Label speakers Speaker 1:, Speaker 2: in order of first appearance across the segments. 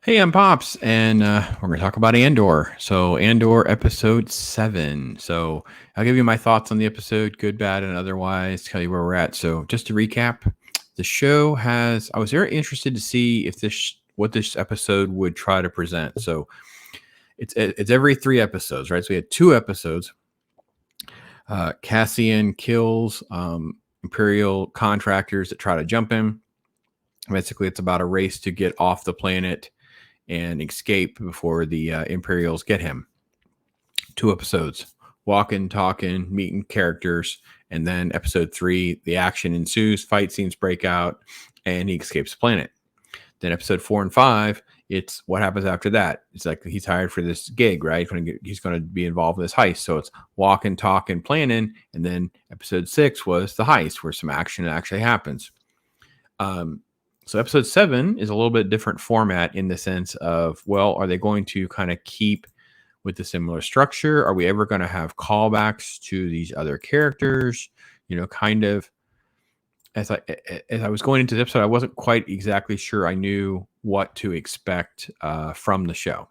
Speaker 1: Hey, I'm Pops, and we're going to talk about Andor. So, Andor episode 7. So, I'll give you my thoughts on the episode, good, bad, and otherwise, tell you where we're at. So, just to recap, the show has, I was very interested to see if what this episode would try to present. So, it's every 3 episodes, right? So, we had 2 episodes. Cassian kills Imperial contractors that try to jump him. Basically, it's about a race to get off the planet and escape before the Imperials get him. 2 episodes, walking, talking, meeting characters, and then episode 3, the action ensues, fight scenes break out, and he escapes the planet. Then episode 4 and 5, it's what happens after that. It's like he's hired for this gig, right? He's going to be involved in this heist. So it's walking, talking, planning, and then episode 6 was the heist, where some action actually happens. So episode 7 is a little bit different format in the sense of, well, are they going to kind of keep with the similar structure? Are we ever going to have callbacks to these other characters? Kind of as I was going into this episode, I wasn't quite exactly sure I knew what to expect from the show.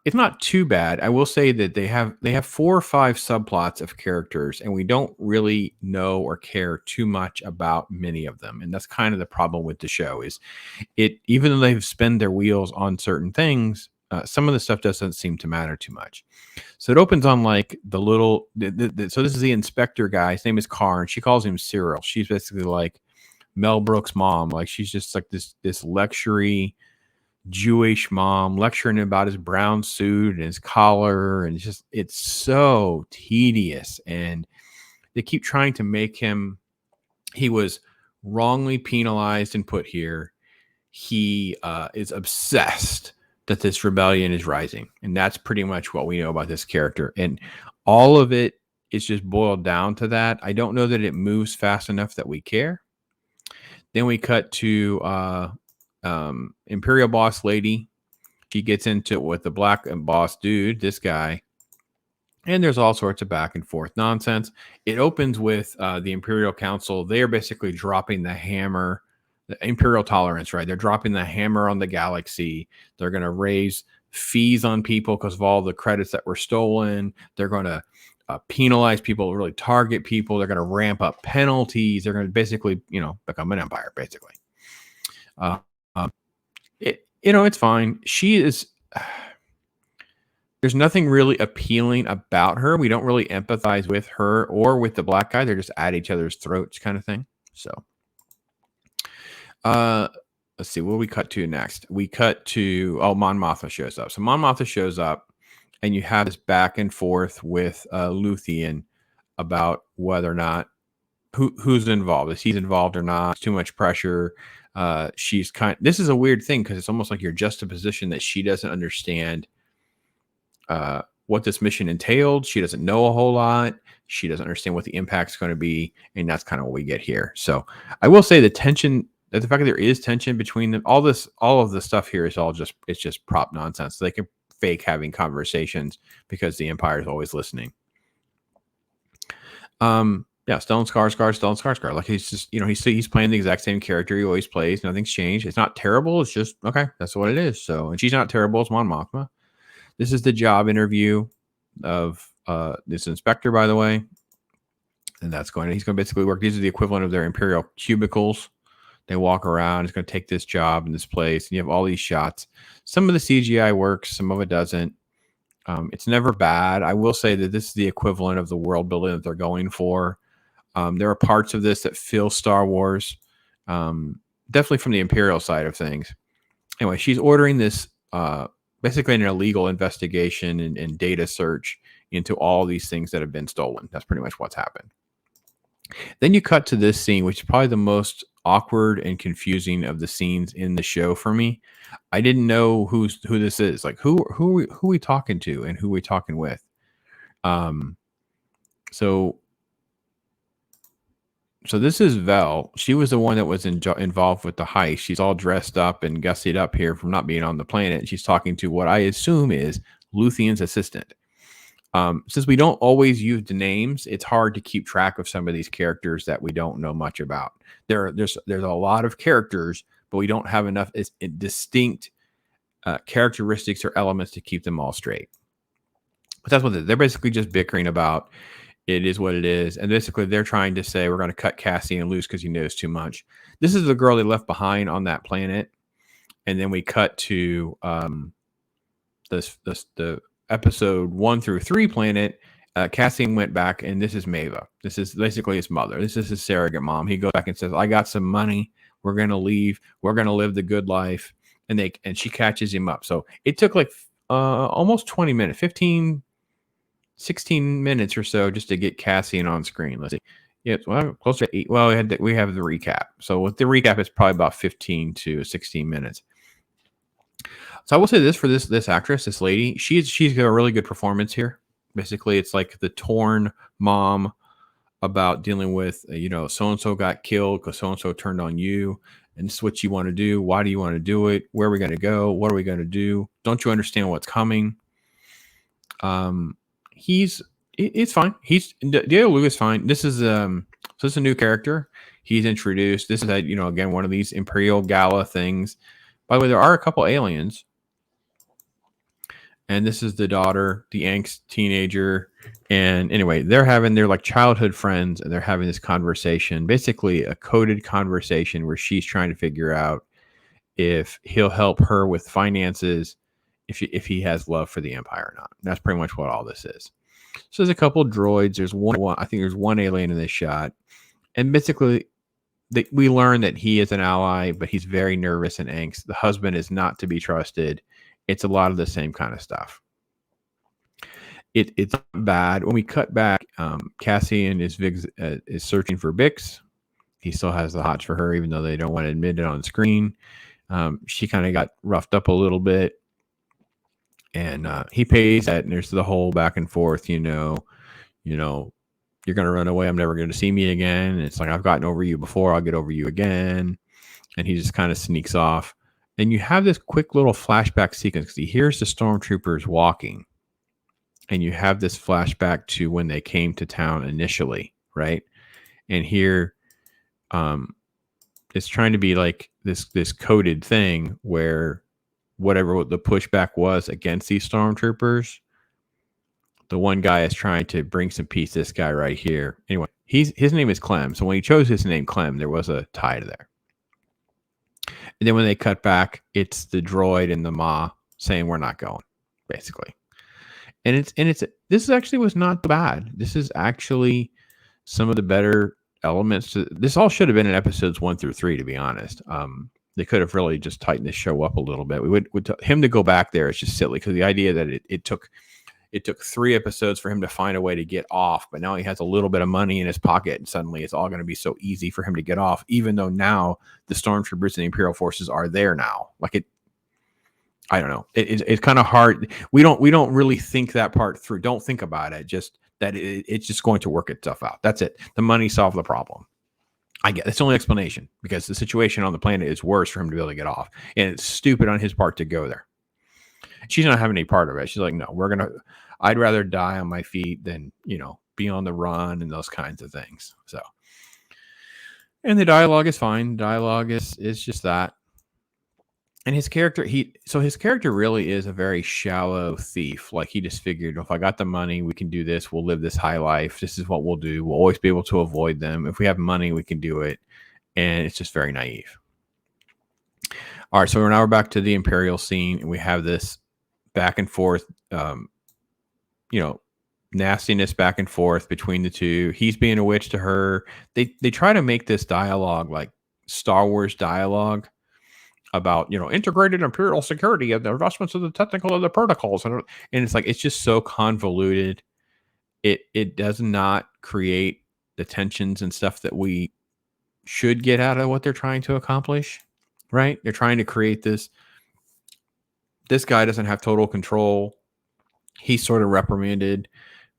Speaker 1: It's not too bad. I will say that they have 4 or 5 subplots of characters, and we don't really know or care too much about many of them. And that's kind of the problem with the show is even though they've spun their wheels on certain things, some of the stuff doesn't seem to matter too much. So it opens on like so this is the inspector guy. His name is Karn. She calls him Cyril. She's basically like Mel Brooks' mom. Like she's just like this luxury Jewish mom lecturing about his brown suit and his collar, and it's so tedious. And they keep trying to make he was wrongly penalized and put here. He is obsessed that this rebellion is rising, and that's pretty much what we know about this character. And all of it is just boiled down to that. I don't know that it moves fast enough that we care. Then we cut to Imperial boss lady. She gets into it with the black boss dude, this guy, and there's all sorts of back and forth nonsense. It opens with the Imperial Council. They're basically dropping the hammer, the Imperial tolerance, right? They're dropping the hammer on the galaxy. They're going to raise fees on people because of all the credits that were stolen. They're going to penalize people, really target people. They're going to ramp up penalties. They're going to basically, become an empire, basically. It's fine. She is. There's nothing really appealing about her. We don't really empathize with her or with the black guy. They're just at each other's throats, kind of thing. So, let's see. What do we cut to next? We cut to Mon Mothma shows up. So Mon Mothma shows up, and you have this back and forth with Luthien about whether or not who's involved. Is he involved or not? It's too much pressure. This is a weird thing because it's almost like your juxtaposition that she doesn't understand what this mission entailed. She doesn't know a whole lot. She doesn't understand what the impact's going to be, and that's kind of what we get here. So I will say the fact that there is tension between them, all of the stuff here is it's just prop nonsense. So they can fake having conversations because the Empire is always listening. Yeah, Stellan Skarsgård. Like he's just, he's playing the exact same character he always plays. Nothing's changed. It's not terrible. It's just okay. That's what it is. So, and she's not terrible. It's Mon Mothma. This is the job interview of this inspector, by the way, and he's going to basically work. These are the equivalent of their Imperial cubicles. They walk around. He's going to take this job in this place, and you have all these shots. Some of the CGI works, some of it doesn't. It's never bad. I will say that this is the equivalent of the world building that they're going for. There are parts of this that feel Star Wars, definitely from the Imperial side of things. Anyway, she's ordering this basically an illegal investigation and data search into all these things that have been stolen. That's pretty much what's happened. Then you cut to this scene, which is probably the most awkward and confusing of the scenes in the show for me. I didn't know who this is. Like who are we talking to and who are we talking with? So this is Vel. She was the one that was involved with the heist. She's all dressed up and gussied up here from not being on the planet. She's talking to what I assume is Luthien's assistant. Since we don't always use the names, it's hard to keep track of some of these characters that we don't know much about. There's a lot of characters, but we don't have enough distinct characteristics or elements to keep them all straight. But that's what they're basically just bickering about. It is what it is. And basically they're trying to say, we're going to cut Cassian loose because he knows too much. This is the girl they left behind on that planet. And then we cut to the episode 1 through 3 planet. Cassian went back, and this is Maeva. This is basically his mother. This is his surrogate mom. He goes back and says, I got some money. We're going to leave. We're going to live the good life. And she catches him up. So it took like almost 20 minutes, 16 minutes or so just to get Cassian on screen. Let's see. Yeah, well, close to 8. Well, we have the recap. So with the recap, it's probably about 15 to 16 minutes. So I will say this for this actress, this lady, she's got a really good performance here. Basically, it's like the torn mom about dealing with, so-and-so got killed because so-and-so turned on you. And this is what you want to do. Why do you want to do it? Where are we going to go? What are we going to do? Don't you understand what's coming? It's fine. Diego Luga's fine. This is a new character. He's introduced. This is again, one of these Imperial Gala things. By the way, there are a couple aliens. And this is the daughter, the angst teenager. And anyway, they're like childhood friends, and they're having this conversation, basically a coded conversation where she's trying to figure out if he'll help her with finances, if he has love for the Empire or not. That's pretty much what all this is. So there's a couple droids. There's one. I think there's one alien in this shot. And basically, we learn that he is an ally, but he's very nervous and angst. The husband is not to be trusted. It's a lot of the same kind of stuff. It's bad. When we cut back, Cassian is searching for Bix. He still has the hots for her, even though they don't want to admit it on screen. She kind of got roughed up a little bit. And he pays that, and there's the whole back and forth, you're going to run away. I'm never going to see me again. And it's like, I've gotten over you before. I'll get over you again. And he just kind of sneaks off. And you have this quick little flashback sequence because he hears the stormtroopers walking. And you have this flashback to when they came to town initially, right? And here, it's trying to be like this coded thing where whatever the pushback was against these stormtroopers, the one guy is trying to bring some peace. This guy right here. Anyway, his name is Clem. So when he chose his name Clem, there was a tie there. And then when they cut back, it's the droid and the Ma saying we're not going, basically. And this actually was not bad. This is actually some of the better elements. This all should have been in episodes 1 through 3, to be honest. They could have really just tightened this show up a little bit. We would him to go back there is just silly, because the idea that it took 3 episodes for him to find a way to get off, but now he has a little bit of money in his pocket, and suddenly it's all going to be so easy for him to get off, even though now the stormtroopers and the Imperial forces are there now. I don't know. It's kind of hard. We don't really think that part through. Don't think about it. Just that it's just going to work itself out. That's it. The money solved the problem. I get that's the only explanation, because the situation on the planet is worse for him to be able to get off, and it's stupid on his part to go there. She's not having any part of it. She's like, no, I'd rather die on my feet than, be on the run and those kinds of things. So, and the dialogue is fine. Dialogue is just that. And his character, his character really is a very shallow thief. Like, he just figured, if I got the money, we can do this. We'll live this high life. This is what we'll do. We'll always be able to avoid them. If we have money, we can do it. And it's just very naive. All right, so we're back to the Imperial scene, and we have this back and forth, nastiness back and forth between the two. He's being a witch to her. They try to make this dialogue like Star Wars dialogue about, integrated Imperial security and the investments of the technical and the protocols. And it's like, it's just so convoluted. It does not create the tensions and stuff that we should get out of what they're trying to accomplish, right? They're trying to create this guy doesn't have total control. He's sort of reprimanded.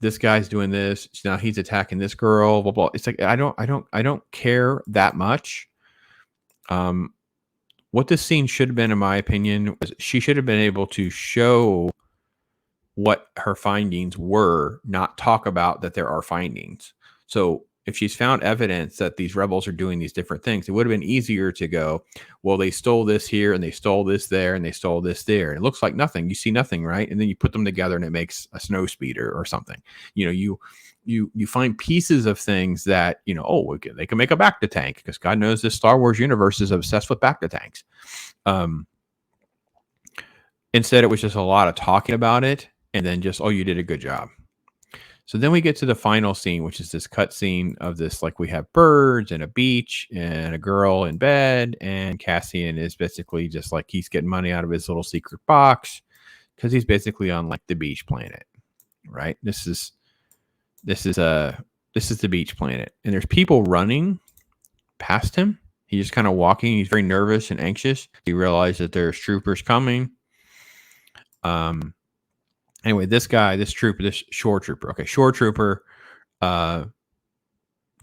Speaker 1: This guy's doing this. Now he's attacking this girl, blah, blah. It's like, I don't care that much. What this scene should have been, in my opinion, was she should have been able to show what her findings were, not talk about that there are findings. So if she's found evidence that these rebels are doing these different things, it would have been easier to go, well, they stole this here and they stole this there and they stole this there. It looks like nothing. You see nothing, right? And then you put them together and it makes a snow speeder or something. You find pieces of things that, they can make a Bacta tank, because God knows this Star Wars universe is obsessed with Bacta tanks. Instead, it was just a lot of talking about it and then just, you did a good job. So then we get to the final scene, which is this cut scene of this, like, we have birds and a beach and a girl in bed, and Cassian is basically just like, he's getting money out of his little secret box because he's basically on like the beach planet, right? This is the beach planet, and there's people running past him. He's just kind of walking. He's very nervous and anxious. He realizes that there's troopers coming. Anyway, this shore trooper,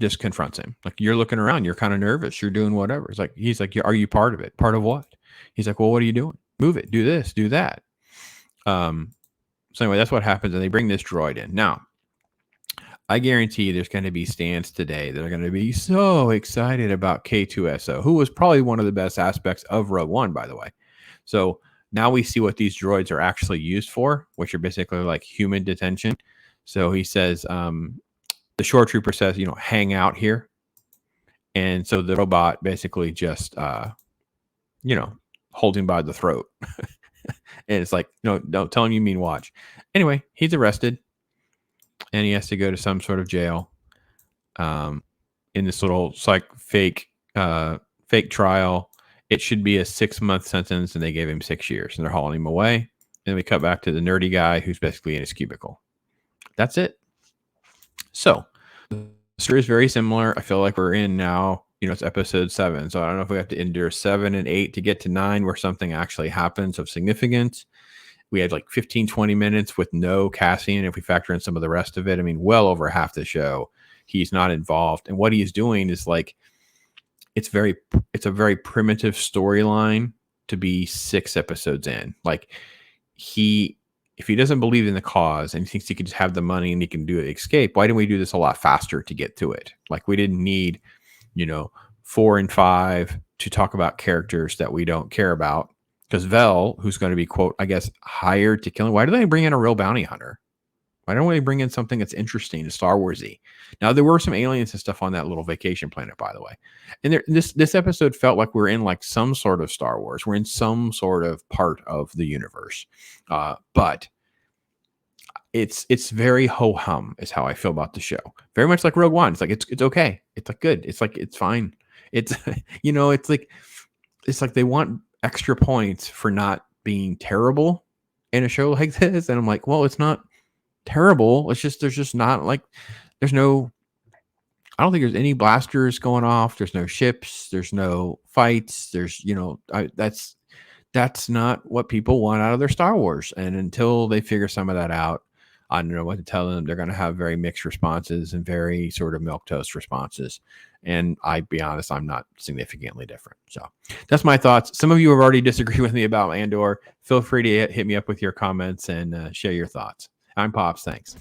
Speaker 1: just confronts him. Like, you're looking around, you're kind of nervous, you're doing whatever. He's like, are you part of it? Part of what? He's like, well, what are you doing? Move it, do this, do that. So anyway, that's what happens, and they bring this droid in. Now, I guarantee there's going to be stands today that are going to be so excited about K2SO, who was probably one of the best aspects of Rogue One, by the way. So now we see what these droids are actually used for, which are basically like human detention. So he says, the shore trooper says, hang out here. And so the robot basically just, holds him by the throat. And it's like, no, don't tell him you mean watch. Anyway, he's arrested and he has to go to some sort of jail in this little fake trial. It should be a 6-month sentence, and they gave him 6 years, and they're hauling him away. And we cut back to the nerdy guy who's basically in his cubicle. That's it. So the story is very similar. I feel like we're in now, it's episode 7. So I don't know if we have to endure 7 and 8 to get to 9 where something actually happens of significance. We had like 15, 20 minutes with no Cassian. If we factor in some of the rest of it, well over half the show, he's not involved. And what he's doing is like, it's a very primitive storyline to be 6 episodes in. Like, if he doesn't believe in the cause and he thinks he could just have the money and he can do it, escape, why didn't we do this a lot faster to get to it? Like, we didn't need, 4 and 5 to talk about characters that we don't care about. Because Vel, who's going to be, quote, I guess, hired to kill him. Why do they bring in a real bounty hunter? Why don't we bring in something that's interesting and Star Wars-y? Now, there were some aliens and stuff on that little vacation planet, by the way. And this episode felt like we're in like some sort of Star Wars. We're in some sort of part of the universe. But it's very ho-hum is how I feel about the show. Very much like Rogue One. It's like, it's okay. It's like good. It's like, it's fine. It's, it's like they want extra points for not being terrible in a show like this. And I'm like, well, it's not terrible. It's just, there's just not like, I don't think there's any blasters going off. There's no ships. There's no fights. There's, that's not what people want out of their Star Wars. And until they figure some of that out, I don't know what to tell them. They're going to have very mixed responses and very sort of milquetoast responses. And I'd be honest, I'm not significantly different. So that's my thoughts. Some of you have already disagreed with me about Andor. Feel free to hit me up with your comments and share your thoughts. I'm Pops. Thanks.